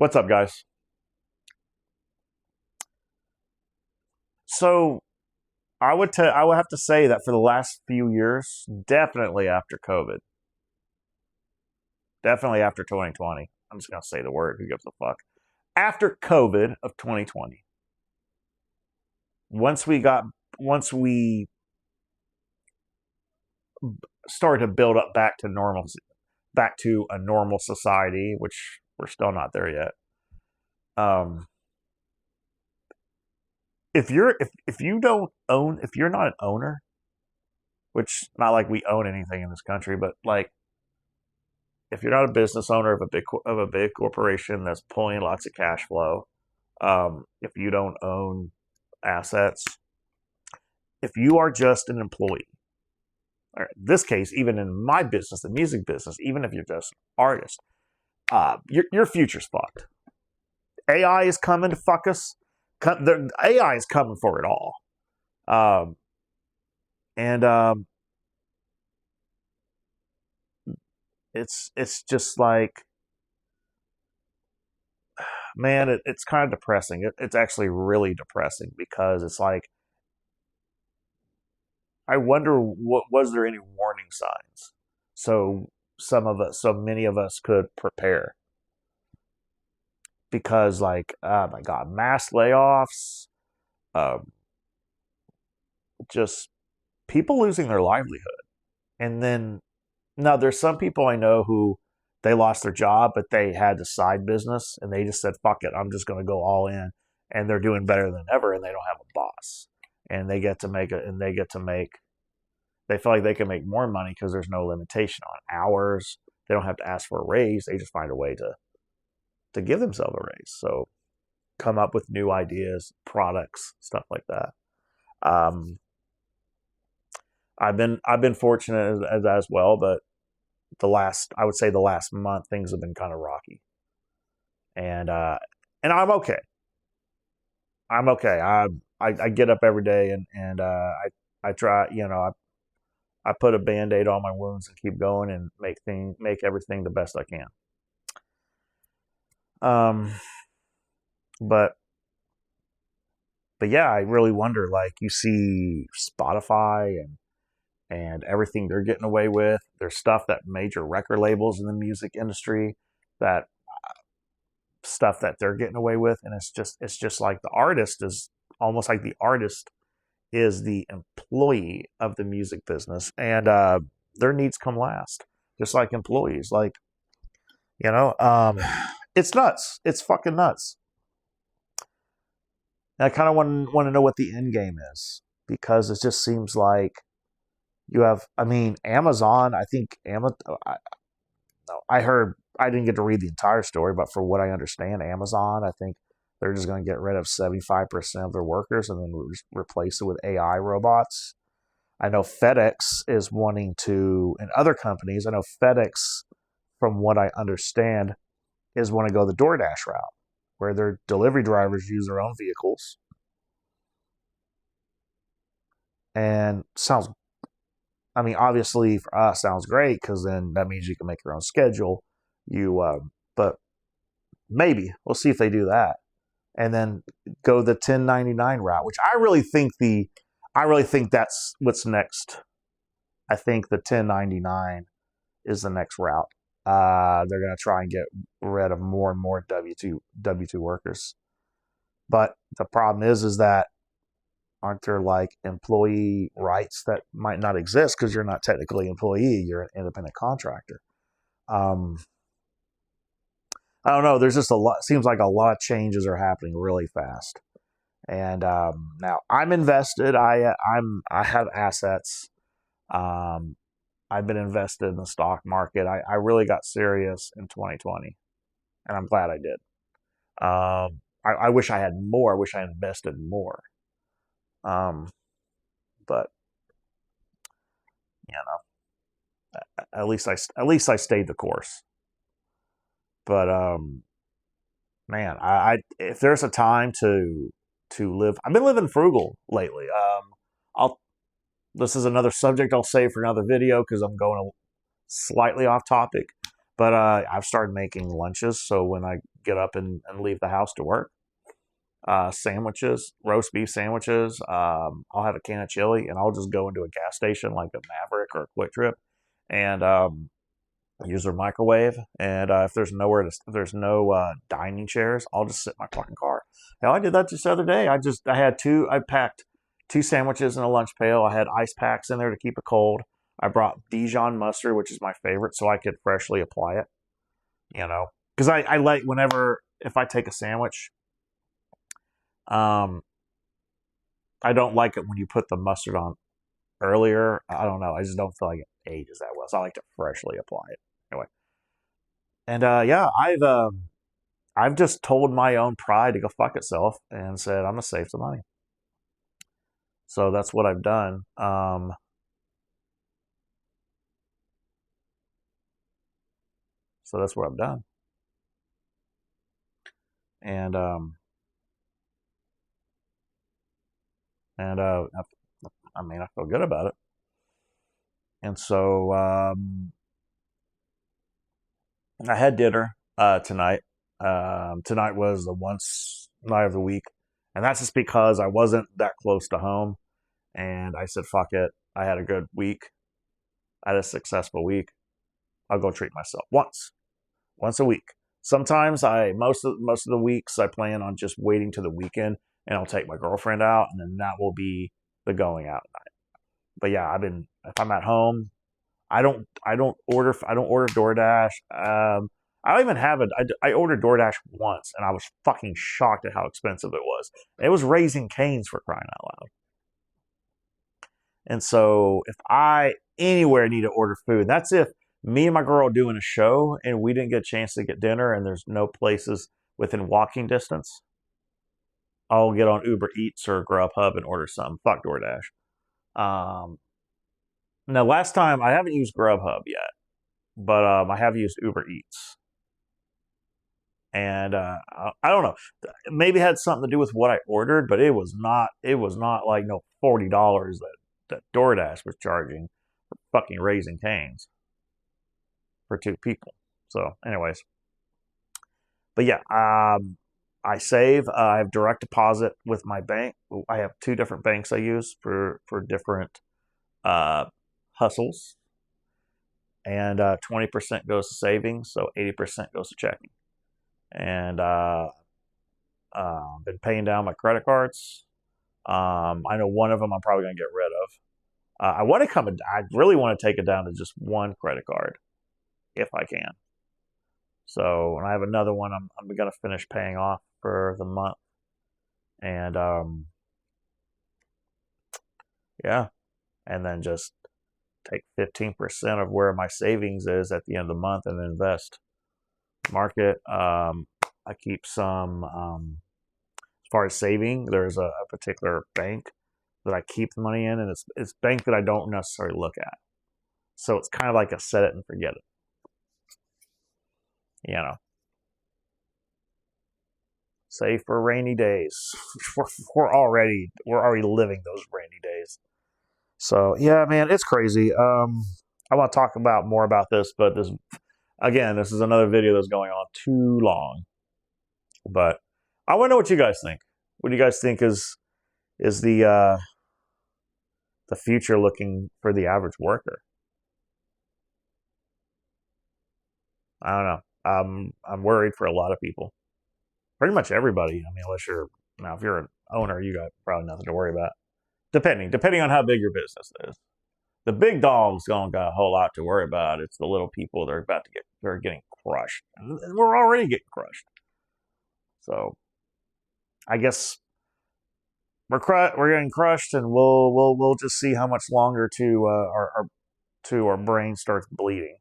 What's up, guys? So I would have to say that for the last few years, definitely after COVID, definitely after 2020. I'm just gonna say the word. Who gives a fuck? After COVID of 2020, once we got once we started to build up back to normal, back to a normal society, which we're still not there yet. Um, if you don't own, if you're not an owner, which not like we own anything in this country, but like if you're not a business owner of a big corporation that's pulling lots of cash flow, if you don't own assets, if you are just an employee, or in this case, even in my business, the music business, even if you're just an artist, your future's fucked. AI is coming to fuck us. The AI is coming for it all. Um, and it's just like, man, it's kind of depressing. It's actually really depressing because it's like, I wonder, what was there any warning signs, so so many of us could prepare, because like, oh my god, mass layoffs, um, just people losing their livelihood. And then, now there's some people I know who they lost their job, but they had the side business and they just said, fuck it, I'm just going to go all in. And they're doing better than ever, and they don't have a boss. And they get to make it, and they feel like they can make more money because there's no limitation on hours. They don't have to ask for a raise. They just find a way to give themselves a raise. So come up with new ideas, products, stuff like that. Um, I've been fortunate as well, but I would say the last month, things have been kind of rocky, and I'm okay. I'm okay. I get up every day, and I try, I put a band-aid on my wounds and keep going and make everything the best I can. Um, but yeah, I really wonder, like, you see Spotify and everything they're getting away with. There's stuff that major record labels in the music industry, that stuff that they're getting away with, and it's just like the artist is almost like the artist is the employee of the music business, and their needs come last, just like employees. Like, you know, um, it's nuts. It's fucking nuts. And I kind of want to know what the end game is, because it just seems like you have. I mean, Amazon. I think Amazon. I heard. I didn't get to read the entire story, but from what I understand, Amazon, I think they're just going to get rid of 75% of their workers and then replace it with AI robots. I know FedEx is wanting to, and other companies. I know FedEx, from what I understand, is want to go the DoorDash route, where their delivery drivers use their own vehicles. And sounds, I mean, obviously for us, sounds great, because then that means you can make your own schedule. But maybe we'll see if they do that, and then go the 1099 route, which I really think that's what's next. I think the 1099 is the next route. They're going to try and get rid of more and more W2 workers. But the problem is that, aren't there like employee rights that might not exist because you're not technically an employee, you're an independent contractor. Um, I don't know. There's just a lot. Seems like a lot of changes are happening really fast. And now I'm invested. I have assets. Um, I've been invested in the stock market. I really got serious in 2020, and I'm glad I did. I wish I had more. I wish I invested more. Um, but you at least I stayed the course. But man, if there's a time to live, I've been living frugal lately. I'll This is another subject I'll save for another video, because I'm going slightly off topic. But I've started making lunches, so when I get up and leave the house to work, sandwiches, roast beef sandwiches. I'll have a can of chili, and I'll just go into a gas station like a Maverick or a Quick Trip, and use their microwave. And if there's no dining chairs, I'll just sit in my fucking car. Hell, I did that just the other day. I packed two sandwiches in a lunch pail. I had ice packs in there to keep it cold. I brought Dijon mustard, which is my favorite, so I could freshly apply it. You know, because I like whenever if I take a sandwich, um, I don't like it when you put the mustard on earlier. I don't know. I just don't feel like it ages that well, so I like to freshly apply it. Anyway, and yeah, I've just told my own pride to go fuck itself and said I'm gonna save some money. So that's what I've done. So that's what I've done, and and I mean I feel good about it. And so I had dinner tonight. Tonight was the once night of the week, and that's just because I wasn't that close to home, and I said, "Fuck it." I had a good week. I had a successful week. I'll go treat myself once a week. Sometimes most of the weeks I plan on just waiting to the weekend, and I'll take my girlfriend out, and then that will be the going out night. But yeah, if I'm at home, I don't order DoorDash. I don't even have it. I ordered DoorDash once, and I was fucking shocked at how expensive it was. It was Raising Cane's, for crying out loud. And so if I anywhere need to order food, that's if me and my girl are doing a show and we didn't get a chance to get dinner and there's no places within walking distance. I'll get on Uber Eats or Grubhub and order something. Fuck DoorDash. Um, Now, last time I haven't used Grubhub yet, but I have used Uber Eats, and I don't know. Maybe it had something to do with what I ordered, but it was not. It was not like no $40 that DoorDash was charging for fucking Raising Cane's for two people. So, anyways, but yeah, I save. I have direct deposit with my bank. I have two different banks I use for different uh, hustles, and 20% goes to savings, so 80% goes to checking. And been paying down my credit cards. I know one of them I'm probably gonna get rid of. I want to come. I really want to take it down to just one credit card if I can. So, and I have another one I'm gonna finish paying off for the month, and yeah, and then just take 15% of where my savings is at the end of the month and invest. Market. I keep some. As far as saving, there's a particular bank that I keep the money in, and it's a bank that I don't necessarily look at. So it's kind of like a set it and forget it. You know, save for rainy days. We're already living those rainy days. So yeah, man, it's crazy. I want to talk about more about this, but this is another video that's going on too long. But I want to know what you guys think. What do you guys think is the future looking for the average worker? I don't know. I'm worried for a lot of people. Pretty much everybody. I mean, unless you're now, if you're an owner, you got probably nothing to worry about. Depending on how big your business is. The big dogs don't got a whole lot to worry about. It's the little people that are they're getting crushed. And we're already getting crushed. So I guess we're getting crushed, and we'll just see how much longer to our brain starts bleeding.